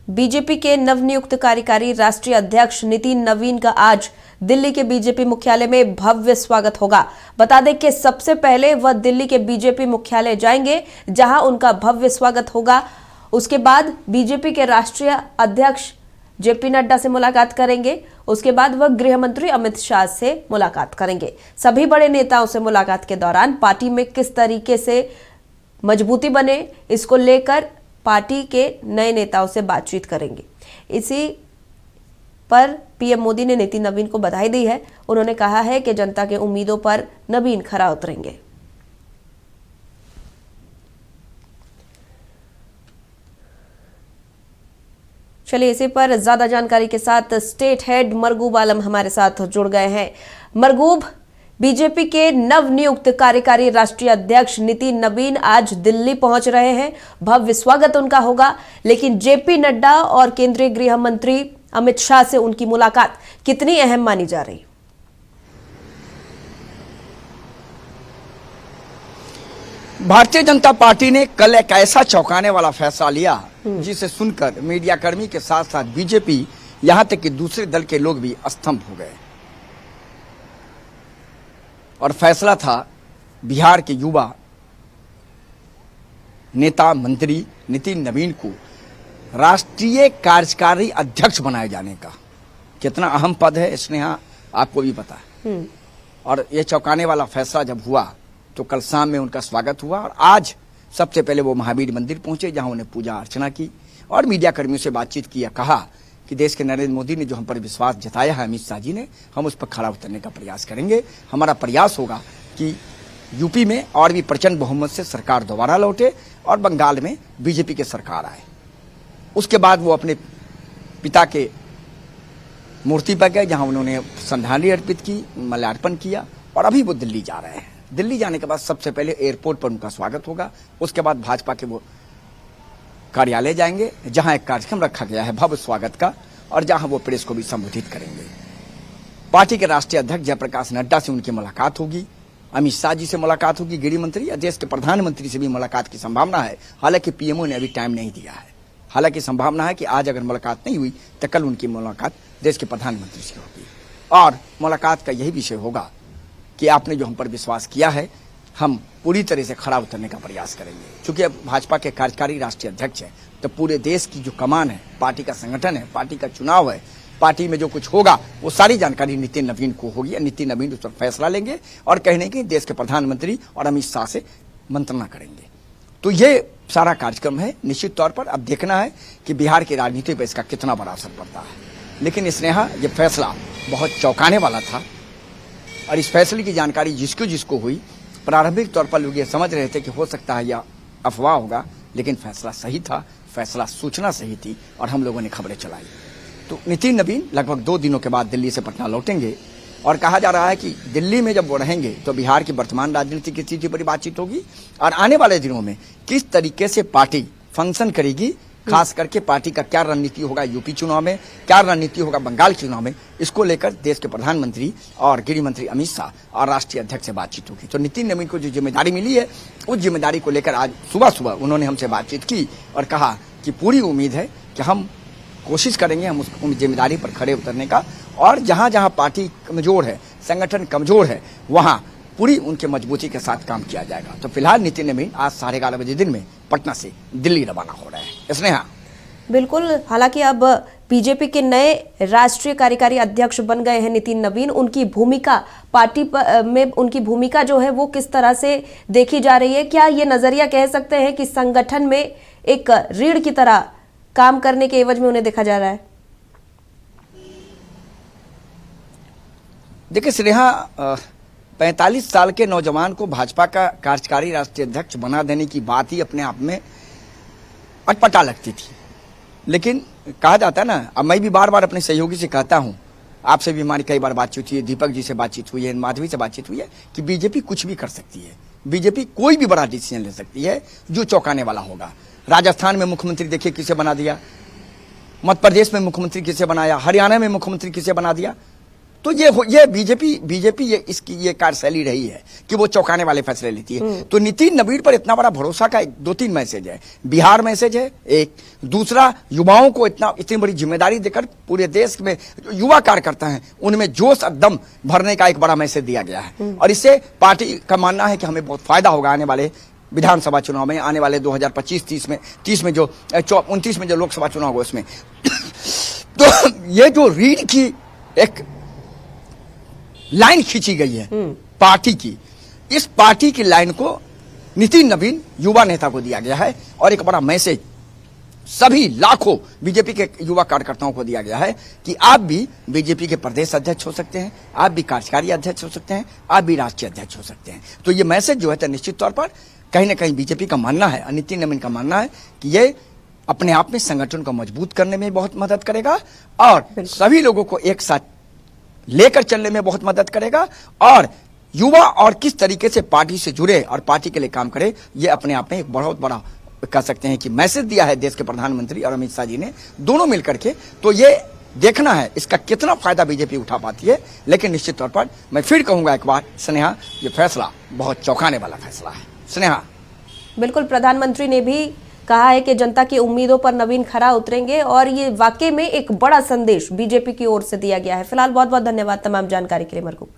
BJP के नवनियुक्त कार्यकारी राष्ट्रीय अध्यक्ष नितिन नवीन का आज दिल्ली के बीजेपी मुख्यालय में भव्य स्वागत होगा। बता दें कि सबसे पहले वह दिल्ली के बीजेपी मुख्यालय जाएंगे, जहां उनका भव्य स्वागत होगा। उसके बाद बीजेपी के राष्ट्रीय अध्यक्ष जेपी नड्डा से मुलाकात करेंगे। उसके बाद वह गृह मंत्री अमित शाह से मुलाकात करेंगे। सभी बड़े नेताओं से मुलाकात के दौरान पार्टी में किस तरीके से मजबूती बने, इसको लेकर पार्टी के नए नेताओं से बातचीत करेंगे। इसी पर पीएम मोदी ने नितिन नवीन को बधाई दी है। उन्होंने कहा है कि जनता के उम्मीदों पर नवीन खरा उतरेंगे। चलिए, इसी पर ज्यादा जानकारी के साथ स्टेट हेड मरगूब आलम हमारे साथ जुड़ गए हैं। मरगूब, बीजेपी के नवनियुक्त कार्यकारी राष्ट्रीय अध्यक्ष नितिन नवीन आज दिल्ली पहुंच रहे हैं। भव्य स्वागत उनका होगा, लेकिन जेपी नड्डा और केंद्रीय गृह मंत्री अमित शाह से उनकी मुलाकात कितनी अहम मानी जा रही? भारतीय जनता पार्टी ने कल एक ऐसा चौंकाने वाला फैसला लिया जिसे सुनकर मीडिया कर्मी के साथ साथ बीजेपी, यहां तक कि दूसरे दल के लोग भी स्तंभ हो गए। और फैसला था बिहार के युवा नेता मंत्री नितिन नवीन को राष्ट्रीय कार्यकारी अध्यक्ष बनाए जाने का। कितना अहम पद है स्नेहा, आपको भी पता है। और यह चौंकाने वाला फैसला जब हुआ तो कल शाम में उनका स्वागत हुआ और आज सबसे पहले वो महावीर मंदिर पहुंचे, जहां उन्हें पूजा अर्चना की और मीडिया कर्मियों से बातचीत किया। कहा कि देश के नरेंद्र मोदी ने जो हम पर विश्वास जताया है, अमित शाह जी ने, हम उस पर खरा उतरने का प्रयास करेंगे। हमारा प्रयास होगा कि यूपी में और भी प्रचंड बहुमत से सरकार दोबारा लौटे और बंगाल में बीजेपी की सरकार आए। उसके बाद वो अपने पिता के मूर्ति पर गए, जहां उन्होंने श्रद्धांजलि अर्पित की, माल्यार्पण किया और अभी वो दिल्ली जा रहे हैं। दिल्ली जाने के बाद सबसे पहले एयरपोर्ट पर उनका स्वागत होगा। उसके बाद भाजपा के वो कार्यालय जाएंगे, जहां एक कार्यक्रम रखा गया है भव्य स्वागत का और जहां वो प्रेस को भी संबोधित करेंगे। पार्टी के राष्ट्रीय अध्यक्ष जयप्रकाश नड्डा से उनकी मुलाकात होगी, अमित शाह जी से मुलाकात होगी, गृह मंत्री या देश के प्रधानमंत्री से भी मुलाकात की संभावना है। हालांकि पीएमओ ने अभी टाइम नहीं दिया है। हालांकि संभावना है कि आज अगर मुलाकात नहीं हुई तो कल उनकी मुलाकात देश के प्रधानमंत्री से होगी और मुलाकात का यही विषय होगा कि आपने जो हम पर विश्वास किया है, हम पूरी तरह से खरा उतरने का प्रयास करेंगे। क्योंकि अब भाजपा के कार्यकारी राष्ट्रीय अध्यक्ष है तो पूरे देश की जो कमान है, पार्टी का संगठन है, पार्टी का चुनाव है, पार्टी में जो कुछ होगा वो सारी जानकारी नितिन नवीन को होगी। नितिन नवीन उस पर फैसला लेंगे और कहने के देश के प्रधानमंत्री और अमित शाह से मंत्रणा करेंगे। तो ये सारा कार्यक्रम है। निश्चित तौर पर अब देखना है कि बिहार की राजनीति पर इसका कितना बड़ा असर पड़ता है। लेकिन स्नेहा, ये फैसला बहुत चौंकाने वाला था और इस फैसले की जानकारी जिसको जिसको हुई, प्रारंभिक तौर पर लोग ये समझ रहे थे कि हो सकता है यह अफवाह होगा, लेकिन फैसला सही था, फैसला सूचना सही थी और हम लोगों ने खबरें चलाई। तो नितिन नवीन लगभग 2 दिनों के बाद दिल्ली से पटना लौटेंगे और कहा जा रहा है कि दिल्ली में जब वो रहेंगे तो बिहार की वर्तमान राजनीति की स्थिति पर बातचीत होगी और आने वाले दिनों में किस तरीके से पार्टी फंक्शन करेगी, खास करके पार्टी का क्या रणनीति होगा यूपी चुनाव में, क्या रणनीति होगा बंगाल चुनाव में, इसको लेकर देश के प्रधानमंत्री और गृह मंत्री अमित शाह और राष्ट्रीय अध्यक्ष से बातचीत होगी। तो नितिन नवीन को जो जिम्मेदारी मिली है, उस जिम्मेदारी को लेकर आज सुबह सुबह उन्होंने हमसे बातचीत की और कहा कि पूरी उम्मीद है कि हम कोशिश करेंगे हम उस जिम्मेदारी पर खड़े उतरने का और जहां जहां पार्टी कमजोर है, संगठन कमजोर है, वहां पूरी उनके मजबूती के साथ काम किया जाएगा। तो फिलहाल नितिन नवीन आज 11:30 बजे दिन में पटना से दिल्ली रवाना हो रहे हैं। स्नेहा, बिल्कुल। हालांकि अब बीजेपी के नए राष्ट्रीय कार्यकारी अध्यक्ष बन गए हैं नितिन नवीन। उनकी भूमिका पार्टी में उनकी भूमिका जो है वो किस तरह से देखी जा रही है? क्या ये नजरिया कह सकते हैं कि संगठन में एक रीढ़ की तरह काम करने के एवज में उन्हें देखा जा रहा है? देखिए स्नेहा, 45 साल के नौजवान को भाजपा का कार्यकारी राष्ट्रीय अध्यक्ष बना देने की बात ही अपने आप में अटपटा लगती थी। लेकिन कहा जाता है ना, अब मैं भी बार बार अपने सहयोगी से कहता हूं, आपसे भी हमारी कई बार बातचीत हुई है, दीपक जी से बातचीत हुई है, माधवी से बातचीत हुई है कि बीजेपी कुछ भी कर सकती है। बीजेपी कोई भी बड़ा डिसीजन ले सकती है जो चौंकाने वाला होगा। राजस्थान में मुख्यमंत्री देखिए किसे बना दिया, मध्य प्रदेश में मुख्यमंत्री किसे बनाया, हरियाणा में मुख्यमंत्री किसे बना दिया। तो ये बीजेपी इसकी ये कार्यशैली रही है कि वो चौंकाने वाले फैसले लेती है। तो नितिन नवीन पर इतना बड़ा भरोसा का 2-3 मैसेज है। बिहार मैसेज है एक, दूसरा युवाओं को इतनी बड़ी जिम्मेदारी देकर पूरे देश में युवा कार्यकर्ता हैं उनमें जोश और दम भरने का एक बड़ा मैसेज दिया गया है। और इससे पार्टी का मानना है कि हमें बहुत फायदा होगा आने वाले विधानसभा चुनाव में, आने वाले 2025-30 में, 30 में जो 29 में जो लोकसभा चुनाव होगा उसमें। तो ये जो रीढ़ की एक लाइन खींची गई है पार्टी की, इस पार्टी की लाइन को नितिन नवीन युवा नेता को दिया गया है और एक बड़ा मैसेज सभी लाखों बीजेपी के युवा कार्यकर्ताओं को दिया गया है कि आप भी बीजेपी के प्रदेश अध्यक्ष हो सकते हैं, आप भी कार्यकारी अध्यक्ष हो सकते हैं, आप भी राष्ट्रीय अध्यक्ष हो सकते हैं। तो ये मैसेज जो है तो निश्चित तौर पर कहीं ना कहीं बीजेपी का मानना है और नितिन नवीन का मानना है कि ये अपने आप में संगठन को मजबूत करने में बहुत मदद करेगा और सभी लोगों को एक साथ लेकर चलने में बहुत मदद करेगा और युवा और किस तरीके से पार्टी से जुड़े और पार्टी के लिए काम करे, ये अपने आप में एक बहुत बड़ा कह सकते हैं कि मैसेज दिया है देश के प्रधानमंत्री और अमित शाह जी ने, दोनों मिलकर के। तो ये देखना है इसका कितना फायदा बीजेपी उठा पाती है। लेकिन निश्चित तौर पर मैं फिर कहूंगा एक बार, स्नेहा, ये फैसला बहुत चौंकाने वाला फैसला है। स्नेहा, बिल्कुल, प्रधानमंत्री ने भी कहा है कि जनता की उम्मीदों पर नवीन खरा उतरेंगे और ये वाकई में एक बड़ा संदेश बीजेपी की ओर से दिया गया है। फिलहाल बहुत बहुत धन्यवाद तमाम जानकारी के लिए मरकूब।